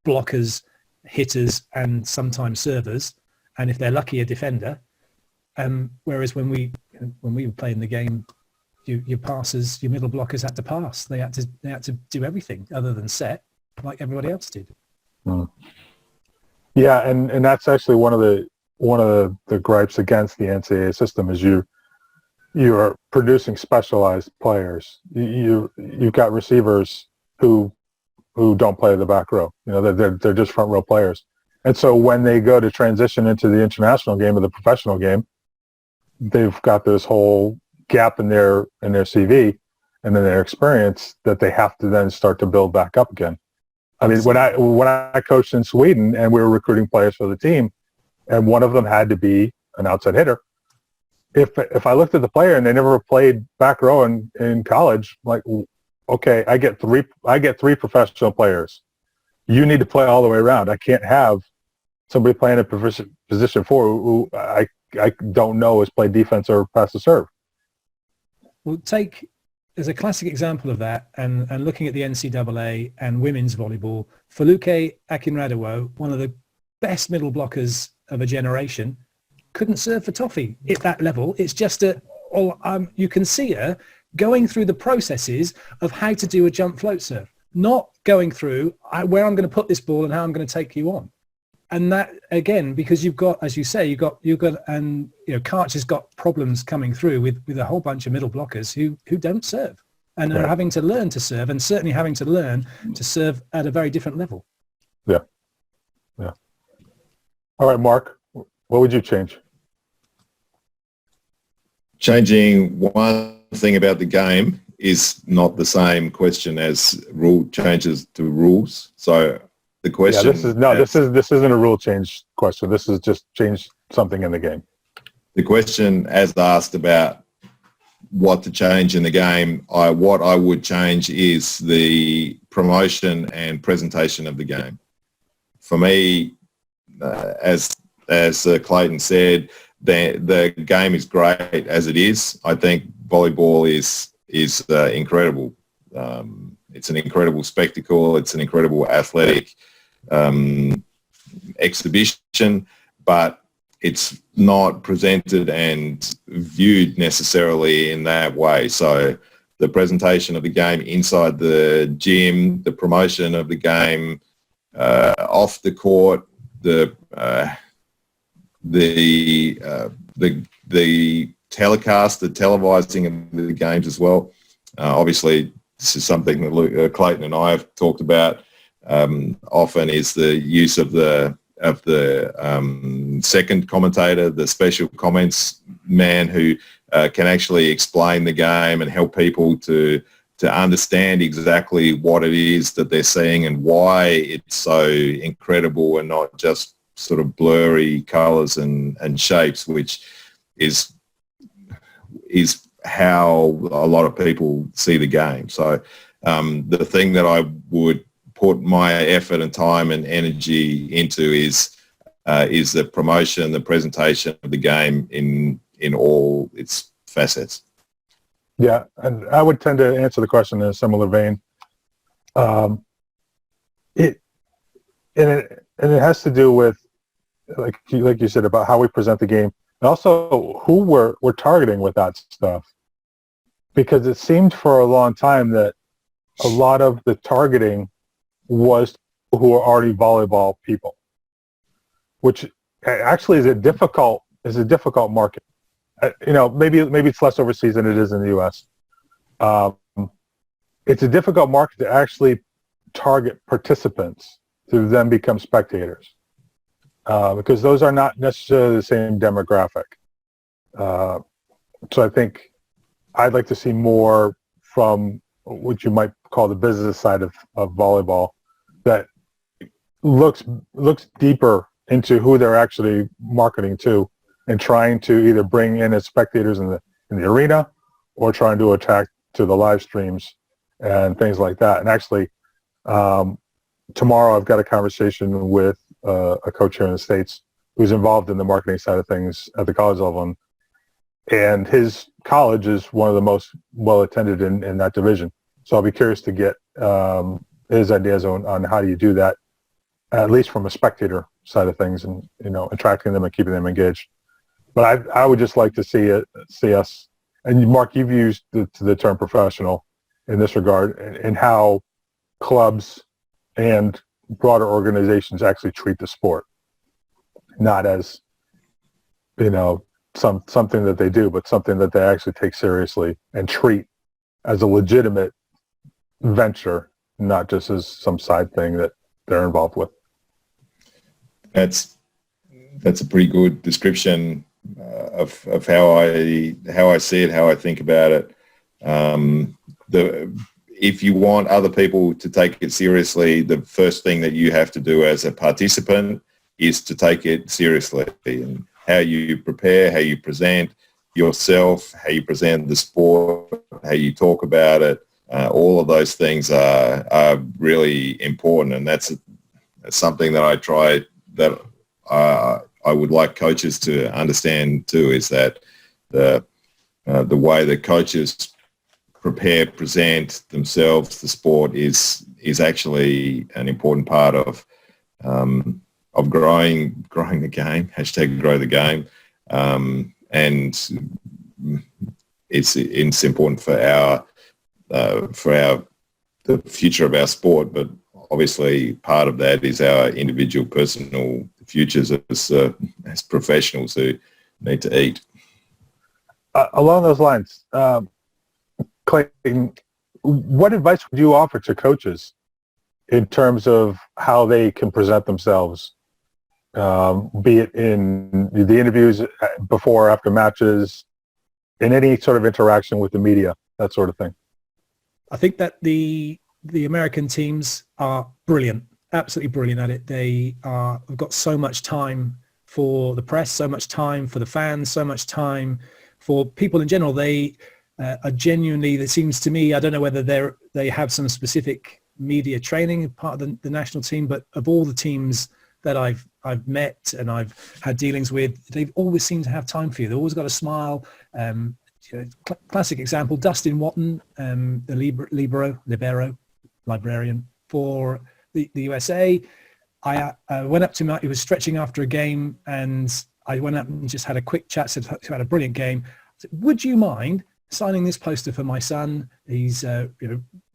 blockers, hitters, and sometimes servers, and if they're lucky, a defender. Whereas when we were playing the game, your passers, your middle blockers had to pass. They had to do everything other than set, like everybody else did. Mm. Yeah, and that's actually one of the gripes against the NCAA system is you're producing specialized players. You've got receivers who don't play the back row. You know, they're just front row players. And so when they go to transition into the international game or the professional game, they've got this whole gap in their CV and in their experience that they have to then start to build back up again. I mean, when I coached in Sweden and we were recruiting players for the team, and one of them had to be an outside hitter, if I looked at the player and they never played back row in college, like, okay, I get three professional players. You need to play all the way around. I can't have somebody playing a position 4 who I don't know has played defense or pass the serve. Well, take as a classic example of that, and looking at the NCAA and women's volleyball, Feluke Akinradewo, one of the best middle blockers of a generation, couldn't serve for toffee at that level. It's just you can see her going through the processes of how to do a jump float serve, not going through where I'm going to put this ball and how I'm going to take you on. And that, again, because you've got, as you say, you've got, and you know, Karch has got problems coming through with a whole bunch of middle blockers who don't serve and are having to learn to serve, and certainly having to learn to serve at a very different level. Yeah. All right, Mark, what would you change? Changing one thing about the game is not the same question as rule changes to rules. So the question. Yeah, this isn't a rule change question. This is just change something in the game. The question, as asked about what to change in the game, what I would change is the promotion and presentation of the game. For me, as Clayton said, the game is great as it is. I think volleyball is incredible. It's an incredible spectacle. It's an incredible athletic exhibition, but it's not presented and viewed necessarily in that way. So the presentation of the game inside the gym, the promotion of the game off the court, the telecast, the televising of the games as well. Obviously, this is something that Clayton and I have talked about often, is the use of the second commentator, the special comments man who can actually explain the game and help people to understand exactly what it is that they're seeing and why it's so incredible, and not just sort of blurry colours and shapes, which is how a lot of people see the game. So the thing that I would put my effort and time and energy into is the promotion, the presentation of the game in all its facets. Yeah, and I would tend to answer the question in a similar vein. It has to do with, like you said, about how we present the game, and also who we're targeting with that stuff. Because it seemed for a long time that a lot of the targeting was people who are already volleyball people, which actually is a difficult market. Maybe it's less overseas than it is in the U.S. It's a difficult market to actually target participants to then become spectators, because those are not necessarily the same demographic. So I think I'd like to see more from what you might call the business side of volleyball, that looks deeper into who they're actually marketing to, and trying to either bring in as spectators in the arena, or trying to attract to the live streams and things like that. And actually, tomorrow I've got a conversation with a coach here in the States who's involved in the marketing side of things at the college level, and his college is one of the most well attended in that division. So I'll be curious to get his ideas on how do you do that, at least from a spectator side of things, and attracting them and keeping them engaged. But I would just like to see us, and Mark, you've used the term professional in this regard, and how clubs and broader organizations actually treat the sport, not as something that they do, but something that they actually take seriously and treat as a legitimate venture, not just as some side thing that they're involved with. That's a pretty good description of how I see it, how I think about it. If you want other people to take it seriously, the first thing that you have to do as a participant is to take it seriously. And how you prepare, how you present yourself, how you present the sport, how you talk about it, all of those things are really important. And that's something that I try, that I would like coaches to understand too, is that the way that coaches prepare, present themselves, the sport is actually an important part of growing the game. # grow the game, and it's important for the future of our sport. But obviously, part of that is our individual, personal futures as professionals who need to eat. Along those lines, Clayton, what advice would you offer to coaches in terms of how they can present themselves, be it in the interviews before or after matches, in any sort of interaction with the media, that sort of thing? I think that the American teams are brilliant, absolutely brilliant at it. Have got so much time for the press, so much time for the fans, so much time for people in general. They are genuinely, it seems to me, I don't know whether they have some specific media training part of the national team, but of all the teams that I've met and I've had dealings with, they've always seemed to have time for you. They've always got a smile. Classic example, Dustin Watton, the libero, librarian for the USA. I went up to him, he was stretching after a game, and I went up and just had a quick chat, said he had a brilliant game. I said, would you mind signing this poster for my son? He's a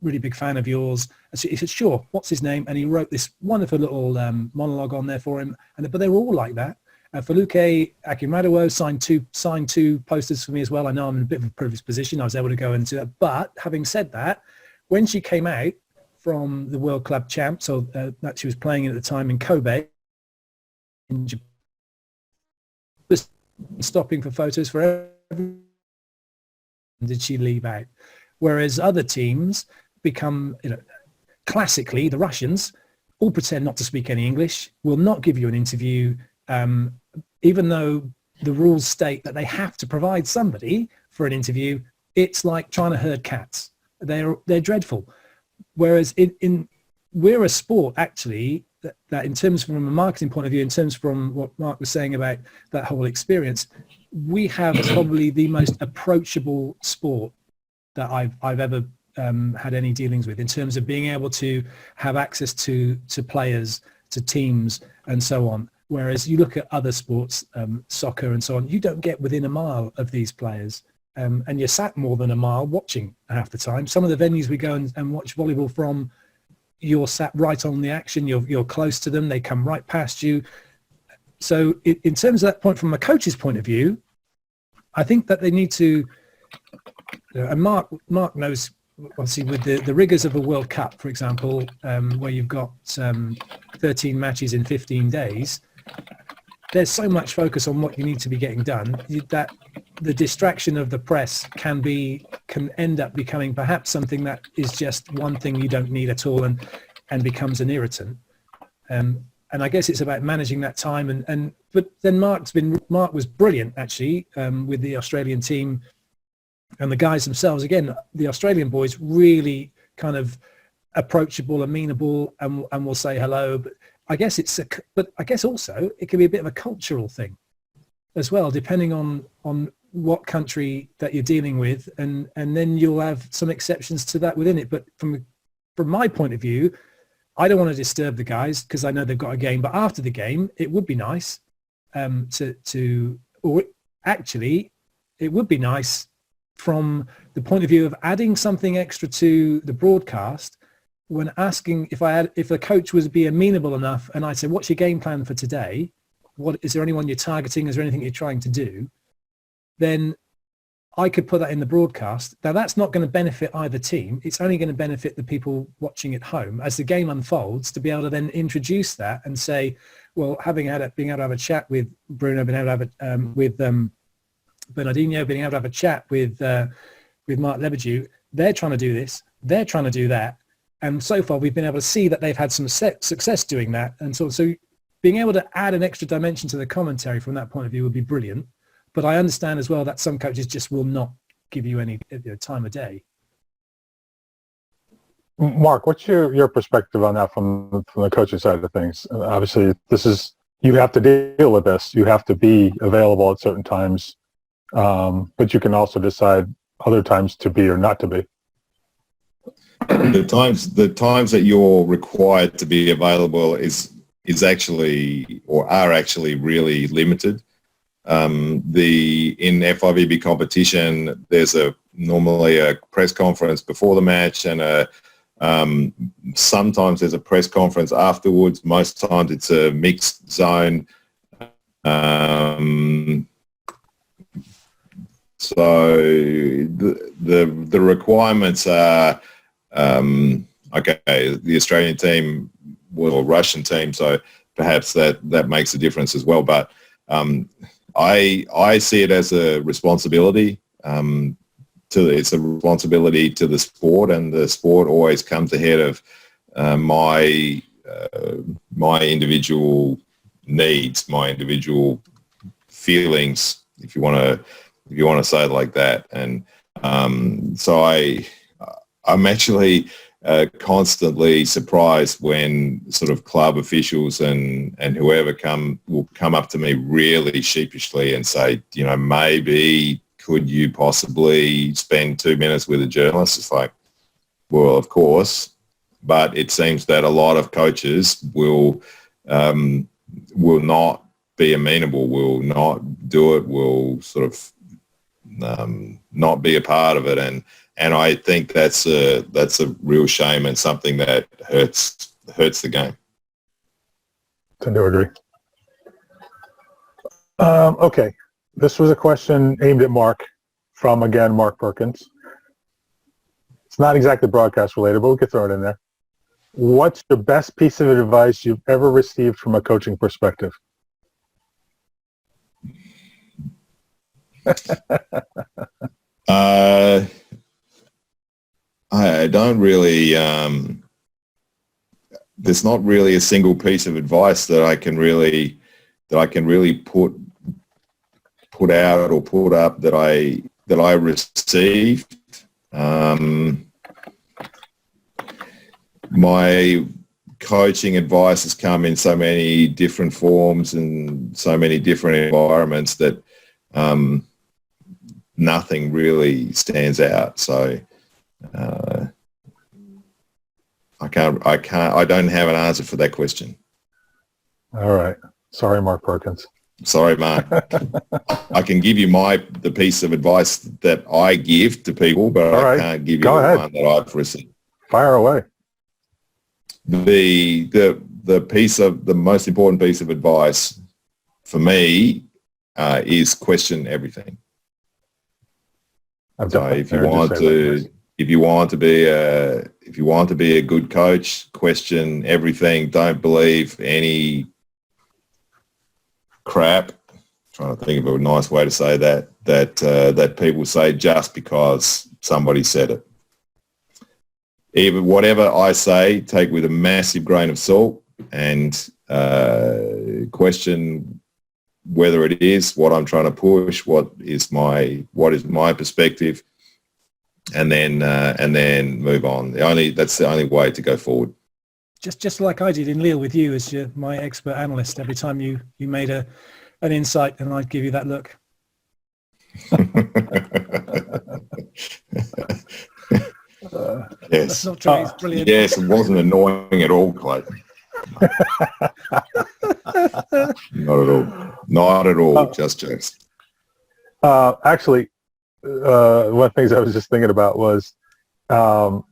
really big fan of yours. He said, sure, what's his name? And he wrote this wonderful little monologue on there for him. But they were all like that. Feluke Akinradewo signed two posters for me as well. I know I'm in a bit of a privileged position. I was able to go into that. But having said that, when she came out from the World Club Champs, or that she was playing at the time in Kobe, in Japan, was stopping for photos for everyone. Did she leave out? Whereas other teams become, classically, the Russians all pretend not to speak any English, will not give you an interview, even though the rules state that they have to provide somebody for an interview. It's like trying to herd cats. They're dreadful. Whereas we're a sport actually that in terms from a marketing point of view, in terms from what Mark was saying about that whole experience, we have probably the most approachable sport that I've ever had any dealings with, in terms of being able to have access to players, to teams, and so on. Whereas you look at other sports, soccer and so on, you don't get within a mile of these players. And you're sat more than a mile watching half the time. Some of the venues we go and watch volleyball from, you're sat right on the action, you're close to them, they come right past you. So in terms of that point, from a coach's point of view, I think that they need to, and Mark knows, obviously, with the rigors of a World Cup, for example, where you've got 13 matches in 15 days, there's so much focus on what you need to be getting done that the distraction of the press can end up becoming perhaps something that is just one thing you don't need at all and becomes an irritant. And I guess it's about managing that time. But then Mark was brilliant actually with the Australian team, and the guys themselves. Again, the Australian boys really kind of approachable, amenable, and will say hello. But I guess also it can be a bit of a cultural thing as well, depending on what country that you're dealing with, and then you'll have some exceptions to that within it. But from my point of view, I don't want to disturb the guys because I know they've got a game. But after the game, it would be nice it would be nice from the point of view of adding something extra to the broadcast. When asking if the coach was be amenable enough, and I say, what's your game plan for today? Is there anyone you're targeting? Is there anything you're trying to do? then I could put that in the broadcast. Now, that's not going to benefit either team. It's only going to benefit the people watching at home as the game unfolds, to be able to then introduce that and say, well, being able to have a chat with Bruno, being able to have with Bernardino, being able to have a chat with Mark Lebedew, they're trying to do this, they're trying to do that. And so far, we've been able to see that they've had some success doing that. And so being able to add an extra dimension to the commentary from that point of view would be brilliant. But I understand as well that some coaches just will not give you any time of day. Mark, what's your perspective on that from the coaching side of things? Obviously, you have to deal with this. You have to be available at certain times, but you can also decide other times to be or not to be. The times that you're required to be available is actually, or are actually, really limited. In FIVB competition, there's normally a press conference before the match, and sometimes there's a press conference afterwards. Most times it's a mixed zone. So the requirements are okay. The Australian team, or Russian team, so perhaps that makes a difference as well. But I see it as a responsibility. It's a responsibility to the sport, and the sport always comes ahead of my individual needs, my individual feelings, if you want to say it like that. And so I'm actually constantly surprised when sort of club officials and whoever will come up to me really sheepishly and say, maybe could you possibly spend 2 minutes with a journalist? It's like, well, of course, but it seems that a lot of coaches will not be amenable, will not do it, will sort of not be a part of it, and I think that's a real shame and something that hurts the game. Tend to agree. Okay, this was a question aimed at Mark from, again, Mark Perkins. It's not exactly broadcast related, but we could throw it in there. What's the best piece of advice you've ever received from a coaching perspective? I don't really. There's not really a single piece of advice that I can really put out or put up that I received. My coaching advice has come in so many different forms and so many different environments that nothing really stands out. So I don't have an answer for that question. All right. Sorry, Mark Perkins. Sorry, Mark. I can give you the piece of advice that I give to people, but I can't give you the one that I've received. Fire away. The most important piece of advice for me is question everything. So if you want to be a good coach, question everything. Don't believe any crap. I'm trying to think of a nice way to say that people say just because somebody said it. Even whatever I say, take with a massive grain of salt and question whether it is what I'm trying to push, what is my perspective, and then move on. That's the only way to go forward. Just like I did in Lille with you as my expert analyst. Every time you made an insight, and I'd give you that look. Yes. Not true. It's brilliant. Yes, it wasn't annoying at all, Clayton. Not at all. Not at all. Just jokes. Actually, one of the things I was just thinking about was, and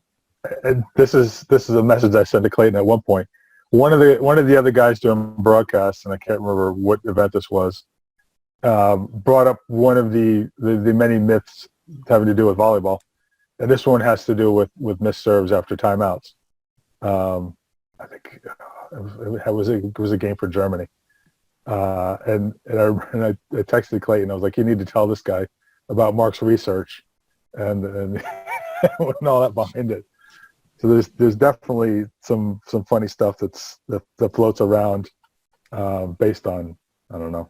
this is a message I sent to Clayton at one point. One of the other guys doing broadcasts, and I can't remember what event this was, brought up one of the many myths having to do with volleyball, and this one has to do with missed serves after timeouts. I think it was a game for Germany, and I texted Clayton. I was like, "You need to tell this guy about Mark's research and all that behind it." So there's definitely some funny stuff that floats around based on, I don't know,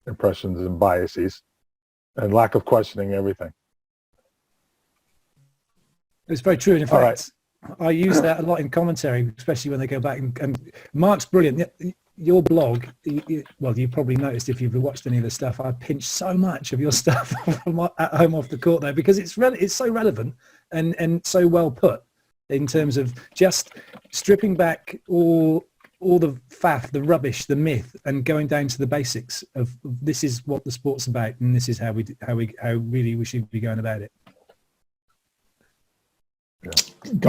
impressions and biases and lack of questioning everything. It's very true. And in All fact, I use that a lot in commentary, especially when they go back. And Mark's brilliant. Your blog, well, you probably noticed if you've watched any of the stuff, I pinch so much of your stuff at home off the court there because it's so relevant and so well put in terms of just stripping back all the faff, the rubbish, the myth, and going down to the basics of this is what the sport's about, and this is how really we should be going about it. Yeah.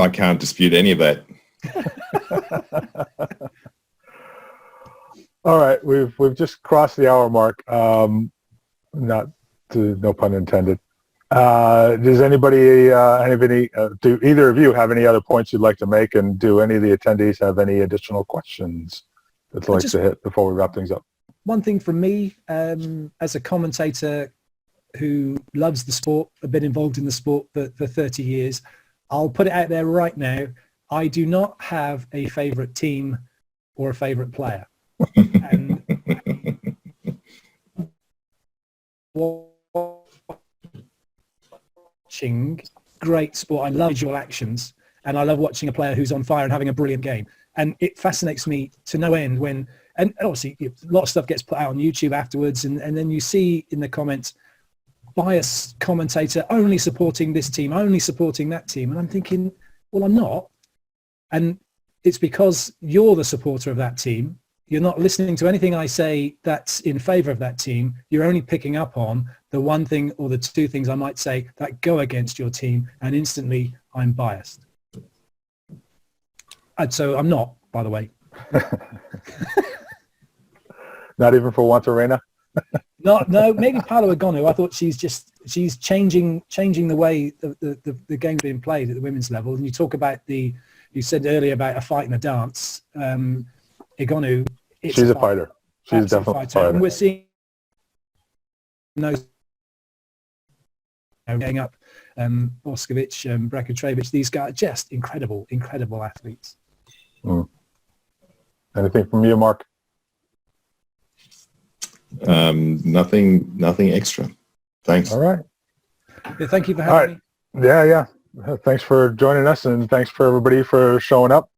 I can't dispute any of that. All right, we've just crossed the hour mark. No pun intended. Does anybody do either of you have any other points you'd like to make, and do any of the attendees have any additional questions that they'd like to hit before we wrap things up? One thing from me, as a commentator who loves the sport, I've been involved in the sport for 30 years, I'll put it out there right now. I do not have a favorite team or a favorite player. And watching great sport, I love visual actions, and I love watching a player who's on fire and having a brilliant game. And it fascinates me to no end when, and obviously a lot of stuff gets put out on YouTube afterwards, and then you see in the comments, biased commentator only supporting this team, only supporting that team. And I'm thinking, well, I'm not. And it's because you're the supporter of that team. You're not listening to anything I say that's in favor of that team. You're only picking up on the one thing or the two things I might say that go against your team, and instantly I'm biased. And so I'm not, by the way. Not even for Wantarena? No, maybe Paolo Egonu. I thought she's changing the way the game's being played at the women's level. And you talk about you said earlier about a fight and a dance. Egonu, she's a fighter. She's definitely a fighter. And we're seeing those getting up, Boskovic, Brakatrevich. These guys are just incredible athletes. Mm. Anything from you, Mark? Nothing extra. Thanks. All right. Yeah, thank you for having me. Yeah. Thanks for joining us, and thanks for everybody for showing up.